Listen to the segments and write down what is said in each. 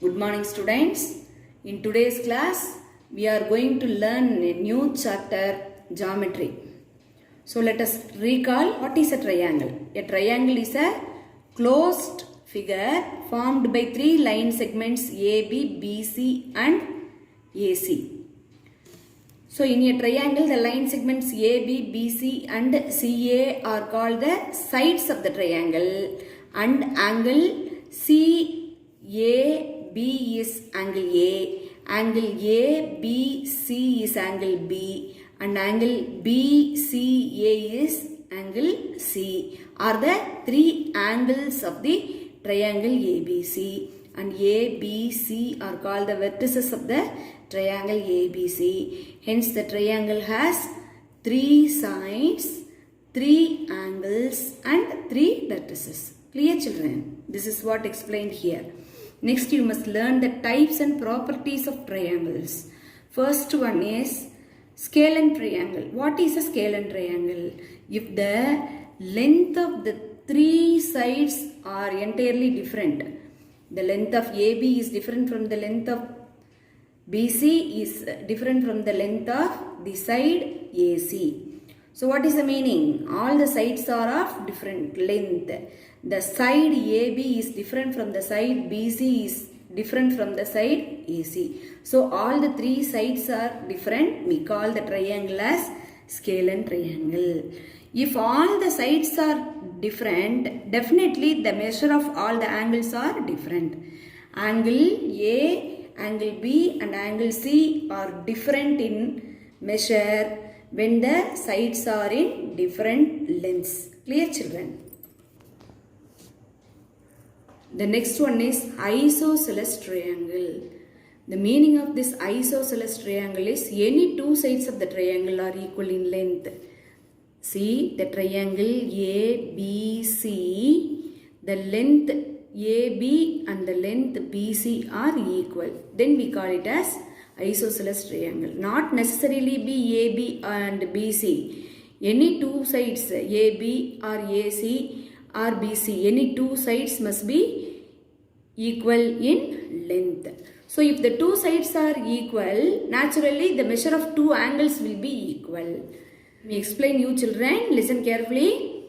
Good morning students. In today's class we are going to learn a new chapter, geometry. So let us recall what is a triangle. A triangle is a closed figure formed by three line segments AB, BC and AC. So in a triangle the line segments AB, BC and CA are called the sides of the triangle and angle CA B is angle A, angle ABC is angle B and angle BCA is angle C are the three angles of the triangle ABC, and ABC are called the vertices of the triangle ABC. Hence the triangle has three sides, three angles and three vertices. Clear children? This is what explained here. Next you must learn the types and properties of triangles. First one is scalene triangle. What is a scalene triangle? If the length of the three sides are entirely different, the length of AB is different from the length of BC is different from the length of the side AC. So what is the meaning? All the sides are of different length. The side AB is different from the side BC is different from the side AC. So all the three sides are different. We call the triangle as scalene triangle. If all the sides are different, definitely the measure of all the angles are different. Angle A, angle B and angle C are different in measure when the sides are in different lengths. Clear children? The next one is isosceles triangle. The meaning of this isosceles triangle is any two sides of the triangle are equal in length. See the triangle ABC, the length AB and the length BC are equal. Then we call it as isosceles triangle. Not necessarily be AB and BC. Any two sides AB or AC or BC, any two sides must be equal in length. So if the two sides are equal, naturally the measure of two angles will be equal. Let me explain you children. Listen carefully.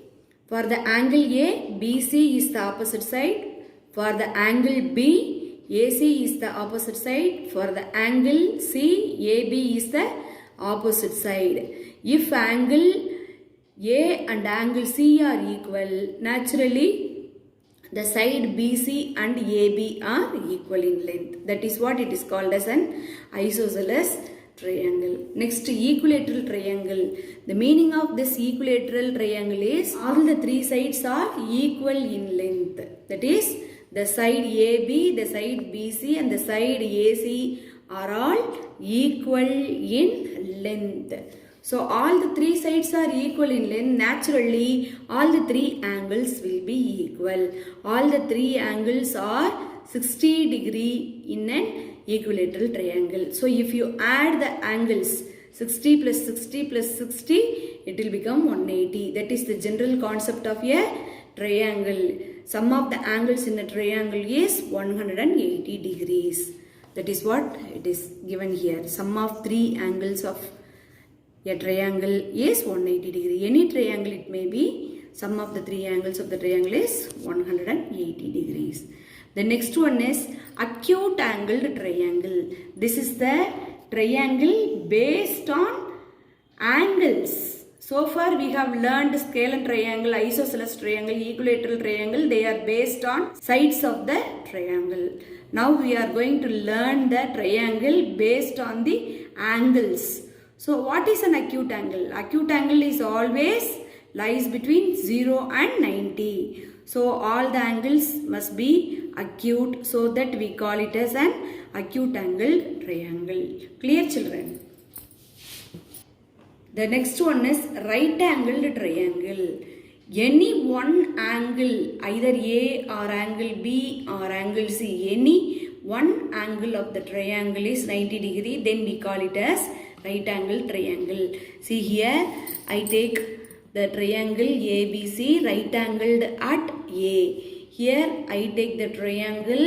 For the angle A, BC is the opposite side. For the angle B, AC is the opposite side. For the angle C, AB is the opposite side. If angle A and angle C are equal, naturally the side BC and AB are equal in length. That is what it is called as an isosceles triangle. Next, equilateral triangle. The meaning of this equilateral triangle is all the three sides are equal in length. That is, the side AB, the side BC and the side AC are all equal in length. So all the three sides are equal in length. Naturally, all the three angles will be equal. All the three angles are 60 degree in an equilateral triangle. So if you add the angles 60 plus 60 plus 60, it will become 180. That is the general concept of a triangle. Sum of the angles in a triangle is 180 degrees. That is what it is given here. Sum of three angles of a triangle is 180 degree. Any triangle it may be. Sum of the three angles of the triangle is 180 degrees. The next one is acute angled triangle. This is the triangle based on angles. So far we have learned scalene triangle, isosceles triangle, equilateral triangle. They are based on sides of the triangle. Now we are going to learn the triangle based on the angles. So what is an acute angle? Acute angle is always lies between 0 and 90. So all the angles must be acute, so that we call it as an acute angle triangle. Clear children? The next one is right angled triangle. Any one angle, either A or angle B or angle C, any one angle of the triangle is 90 degree, then we call it as right angle triangle. See here, I take the triangle ABC right angled at A. Here I take the triangle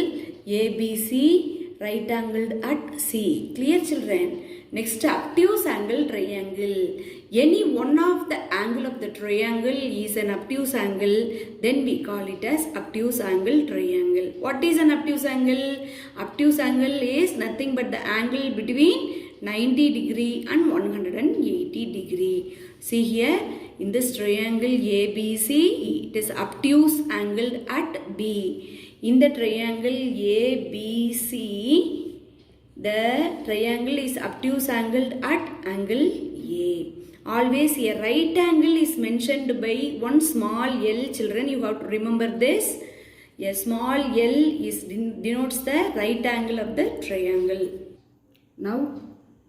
ABC right angled at C. Clear children? Next, obtuse angle triangle. Any one of the angle of the triangle is an obtuse angle, then we call it as obtuse angle triangle. What is an obtuse angle? Obtuse angle is nothing but the angle between 90 degree and 180 degree. See here, in this triangle ABC, it is obtuse angled at B. In the triangle ABC, the triangle is obtuse angled at angle A. Always a right angle is mentioned by one small L. Children, you have to remember this. A small L denotes the right angle of the triangle. Now,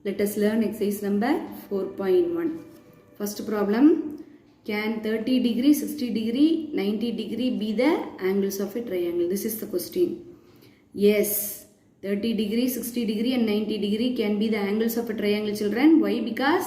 let us learn exercise number 4.1. First problem. Can 30 degree, 60 degree, 90 degree be the angles of a triangle? This is the question. Yes. 30 degree, 60 degree and 90 degree can be the angles of a triangle, children. Why? Because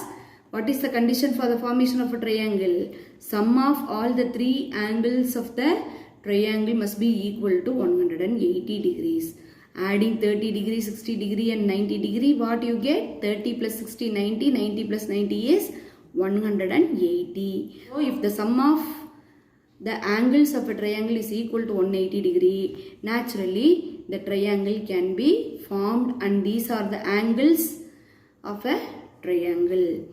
what is the condition for the formation of a triangle? Sum of all the three angles of the triangle must be equal to 180 degrees. Adding 30 degree, 60 degree and 90 degree, what you get? 30 plus 60, 90. 90 plus 90 is 180. So if the sum of the angles of a triangle is equal to 180 degree, naturally the triangle can be formed, and these are the angles of a triangle.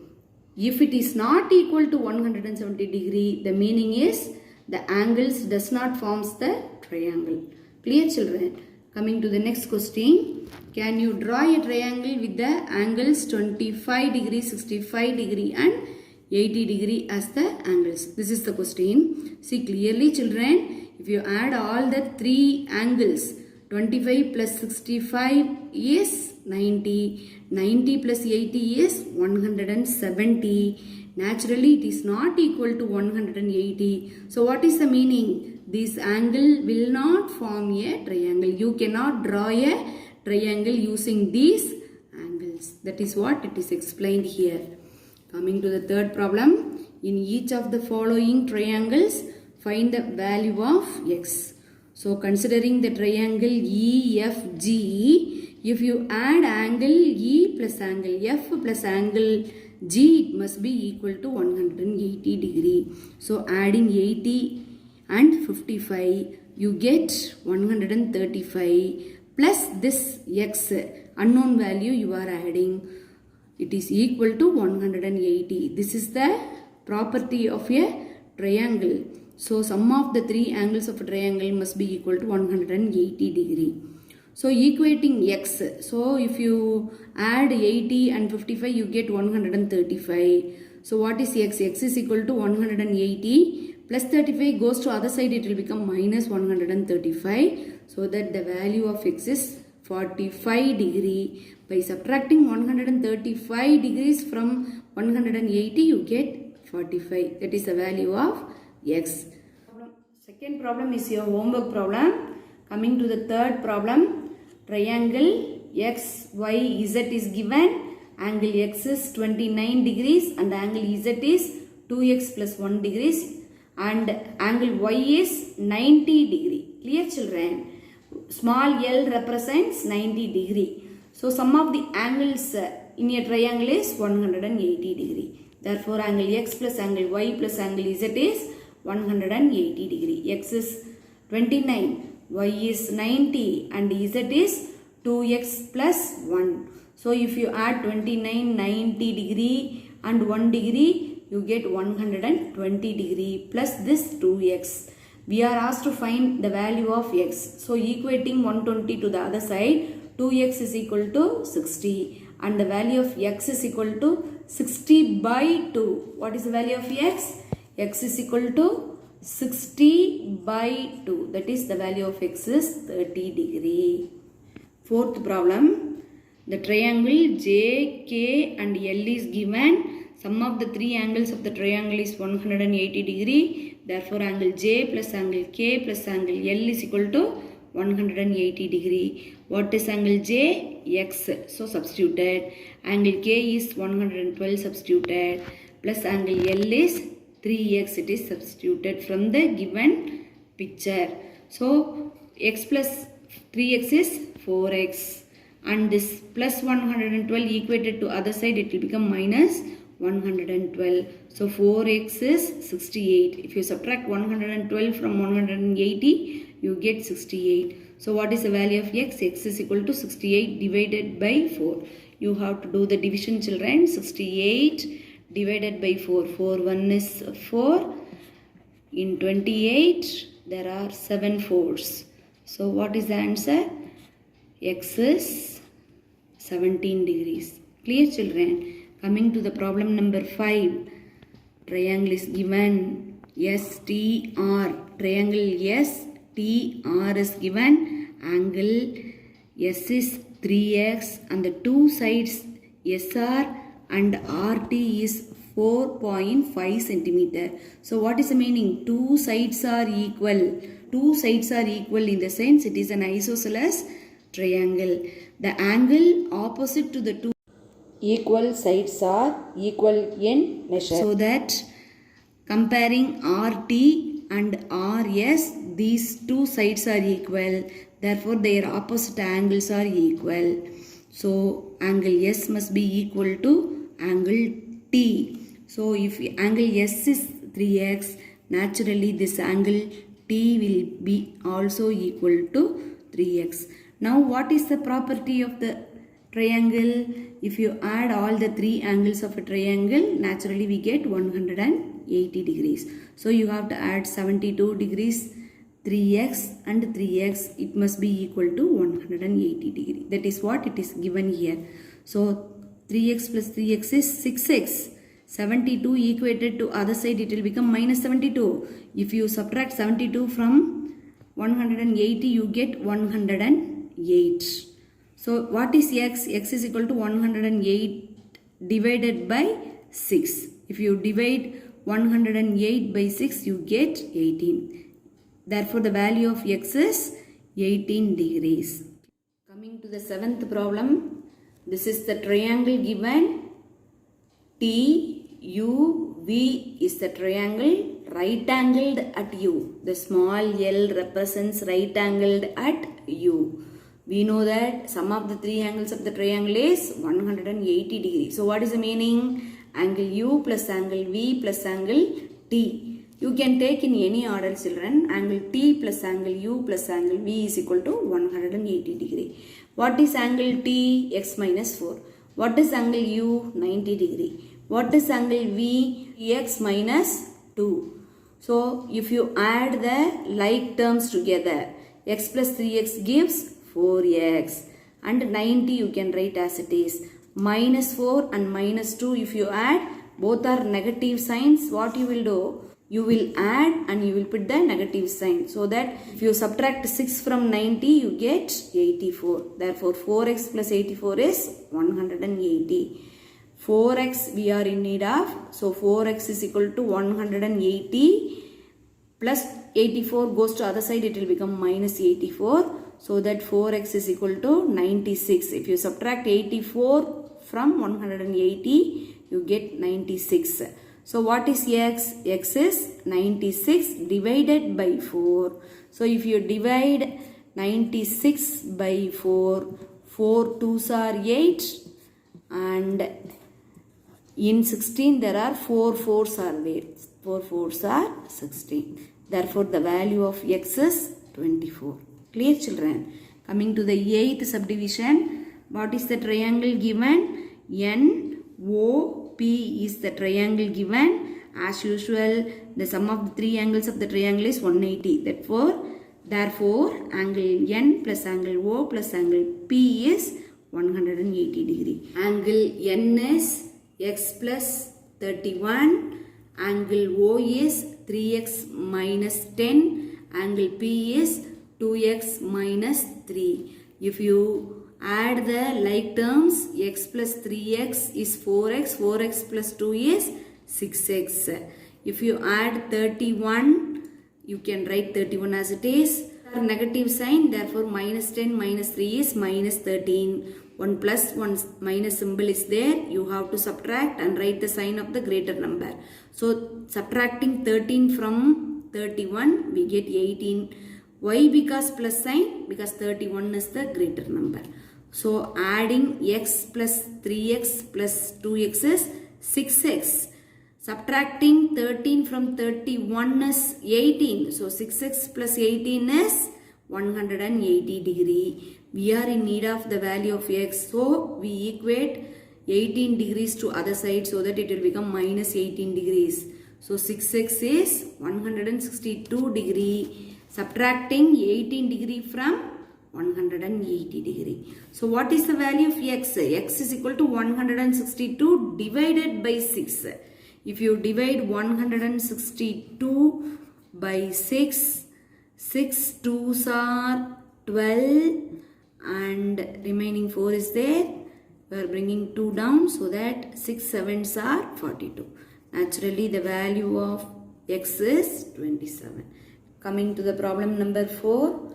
If it is not equal to 170 degree, the meaning is the angles does not forms the triangle. Clear, children? Coming to the next question. Can you draw a triangle with the angles 25 degree, 65 degree and 80 degree as the angles? This is the question. See clearly, children, if you add all the three angles, 25 plus 65 is 90. 90 plus 80 is 170. Naturally, it is not equal to 180. So, what is the meaning? This angle will not form a triangle. You cannot draw a triangle using these angles. That is what it is explained here. Coming to the third problem. In each of the following triangles, find the value of x. So, considering the triangle EFG, if you add angle E plus angle F plus angle G, it must be equal to 180 degree. So, adding 80 and 55, you get 135 plus this x, unknown value you are adding. It is equal to 180. This is the property of a triangle. So, sum of the three angles of a triangle must be equal to 180 degree. So, equating x. So, if you add 80 and 55, you get 135. So, what is x? X is equal to 180 plus 35 goes to other side, it will become minus 135. So, that the value of x is 45 degree. By subtracting 135 degrees from 180, you get 45. That is the value of x. Second problem is your homework problem. Coming to the third problem, triangle XYZ is given. Angle x is 29 degrees and angle z is 2x plus 1 degrees and angle y is 90 degree. Clear, children? Small l represents 90 degree. So, sum of the angles in a triangle is 180 degree. Therefore, angle x plus angle y plus angle z is 180 degree. X is 29, y is 90 and z is 2x plus 1. So, if you add 29, 90 degree and 1 degree, you get 120 degree plus this 2x. We are asked to find the value of x. So, equating 120 to the other side, 2x is equal to 60 and the value of x is equal to 60 by 2. What is the value of x? X is equal to 60 by 2. That is the value of x is 30 degree. Fourth problem. The triangle JK and L is given. Sum of the three angles of the triangle is 180 degree. Therefore, angle J plus angle K plus angle L is equal to 180 degree. What is angle J? X. So, substituted. Angle K is 112 substituted. Plus angle L is 3x. It is substituted from the given picture. So, x plus 3x is 4x, and this plus 112 equated to other side, it will become minus 112. So 4x is 68. If you subtract 112 from 180, you get 68. So what is the value of x? X is equal to 68 divided by 4. You have to do the division, children. 68 divided by 4. 4 1 is 4. In 28, there are 7 4s. So what is the answer? X is 17 degrees. Clear, children? Coming to the problem number 5. Triangle is given STR. Triangle STR is given. Angle S is 3x and the two sides SR and RT is 4.5 centimeter. So what is the meaning? Two sides are equal. Two sides are equal in the sense it is an isosceles triangle. The angle opposite to the two equal sides are equal in measure. So that comparing RT and RS, these two sides are equal. Therefore, their opposite angles are equal. So angle S must be equal to angle T. So if angle S is 3x, naturally this angle T will be also equal to 3x. Now what is the property of the triangle? If you add all the three angles of a triangle, naturally we get 180 degrees. So you have to add 72 degrees, 3x and 3x. It must be equal to 180 degree. That is what it is given here. So 3x plus 3x is 6x. 72 equated to other side, it will become minus 72. If you subtract 72 from 180, you get 108. So what is x? X is equal to 108 divided by 6. If you divide 108 by 6, you get 18. Therefore, the value of x is 18 degrees. Coming to the 7th problem. This is the triangle given. TUV is the triangle right angled at U. The small l represents right angled at U. We know that sum of the three angles of the triangle is 180 degrees. So what is the meaning? Angle U plus angle V plus angle T. You can take in any order, children. Angle T plus angle U plus angle V is equal to 180 degree. What is angle T? X minus 4. What is angle U? 90 degree. What is angle V? X minus 2. So if you add the like terms together, x plus 3x gives 4x, and 90 you can write as it is. Minus 4 and minus 2, if you add, both are negative signs. What you will do? You will add and you will put the negative sign. So that if you subtract 6 from 90, you get 84. Therefore 4x plus 84 is 180. 4x we are in need of. So 4x is equal to 180 plus 84 goes to other side, it will become minus 84. So that 4x is equal to 96. If you subtract 84 from 180, you get 96. So what is x? X is 96 divided by 4. So if you divide 96 by 4, 4 2s are 8 and in 16 there are 4 4s are there. 4 4s are 16. Therefore the value of x is 24. Clear, children? Coming to the 8th subdivision. What is the triangle given? NOP is the triangle given. As usual, the sum of the three angles of the triangle is 180. Therefore, angle N plus angle O plus angle P is 180 degree. Angle N is x plus 31. Angle O is 3x minus 10. Angle P is 2x minus 3. If you add the like terms, x plus 3x is 4x, 4x plus 2 is 6x. If you add 31, you can write 31 as it is. Negative sign, therefore minus 10 minus 3 is minus 13. 1 plus 1 minus symbol is there. You have to subtract and write the sign of the greater number. So subtracting 13 from 31, we get 18. Why? Because plus sign, because 31 is the greater number. So adding x plus 3x plus 2x is 6x. Subtracting 13 from 31 is 18. So 6x plus 18 is 180 degree. We are in need of the value of x. So we equate 18 degrees to other side so that it will become minus 18 degrees. So 6x is 162 degree. Subtracting 18 degree from 180 degree. So what is the value of x? X is equal to 162 divided by 6. If you divide 162 by 6, 6 2s are 12 and remaining 4 is there. We are bringing 2 down so that 6 7s are 42. Naturally the value of x is 27. Coming to the problem number 4.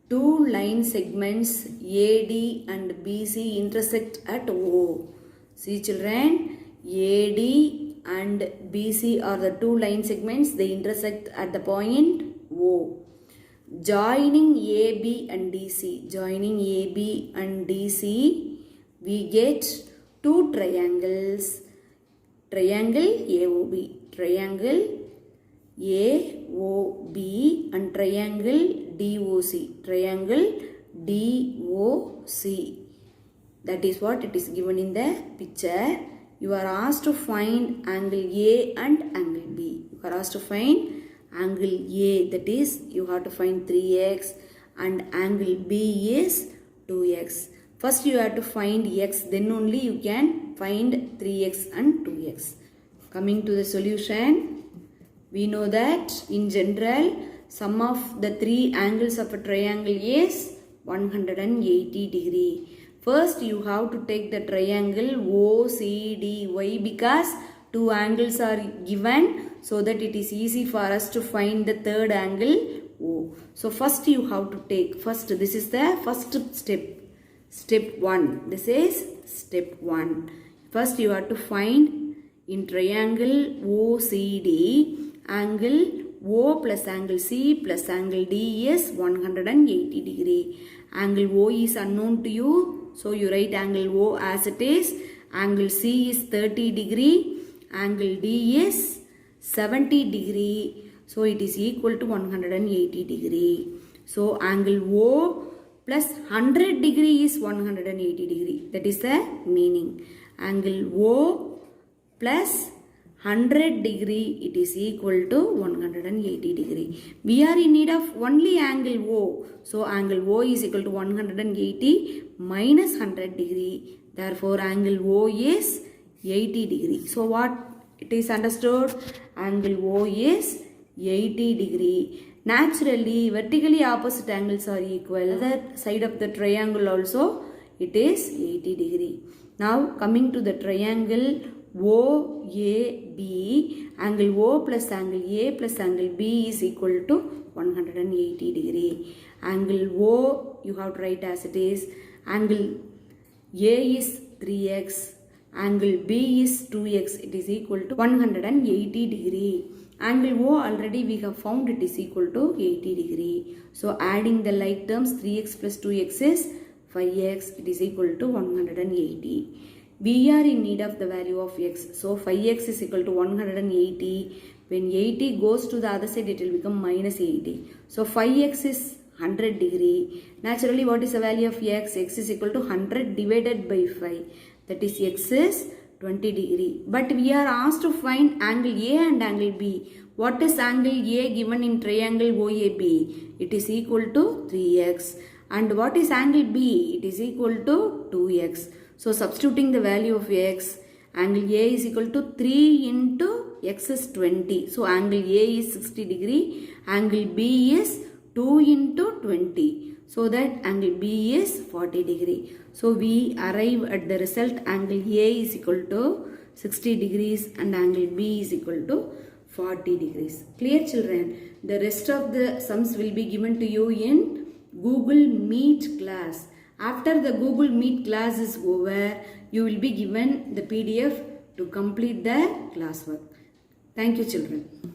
Two line segments AD and BC intersect at O. See children, AD and BC are the two line segments. They intersect at the point O. Joining AB and DC. Joining AB and DC, we get two triangles. Triangle AOB. Triangle AOB and triangle DOC. Triangle DOC. That is what it is given in the picture. You are asked to find angle A and angle B. You are asked to find angle A, that is you have to find 3x, and angle B is 2x. First you have to find x, then only you can find 3x and 2x. Coming to the solution. We know that in general, sum of the three angles of a triangle is 180 degree. First, you have to take the triangle OCD. Why? Because two angles are given so that it is easy for us to find the third angle O. So, first you have to take, this is the first step. Step 1. This is step 1. First, you have to find in triangle OCD, angle O plus angle C plus angle D is 180 degree. Angle O is unknown to you, so you write angle O as it is. Angle C is 30 degree. Angle D is 70 degree. So it is equal to 180 degree. So angle O plus 100 degree is 180 degree. That is the meaning. Angle O plus 100 degree, it is equal to 180 degree. We are in need of only angle O. So angle O is equal to 180 minus 100 degree. Therefore angle O is 80 degree. So what it is understood? Angle O is 80 degree. Naturally, vertically opposite angles are equal. The side of the triangle also, it is 80 degree. Now coming to the triangle OAB, angle O plus angle A plus angle B is equal to 180 degree. Angle O you have to write as it is. Angle A is 3x. Angle B is 2x. It is equal to 180 degree. Angle O already we have found it is equal to 80 degree. So adding the like terms, 3x plus 2x is 5x. It is equal to 180. We are in need of the value of x. So 5x is equal to 180. When 80 goes to the other side, it will become minus 80. So 5x is 100 degree. Naturally, what is the value of x? X is equal to 100 divided by 5. That is x is 20 degree. But we are asked to find angle A and angle B. What is angle A given in triangle OAB? It is equal to 3x. And what is angle B? It is equal to 2x. So substituting the value of x, angle A is equal to 3 into x is 20. So angle A is 60 degree. Angle B is 2 into 20. So that angle B is 40 degree. So we arrive at the result angle A is equal to 60 degrees and angle B is equal to 40 degrees. Clear children? The rest of the sums will be given to you in Google Meet class. After the Google Meet class is over, you will be given the PDF to complete the classwork. Thank you children.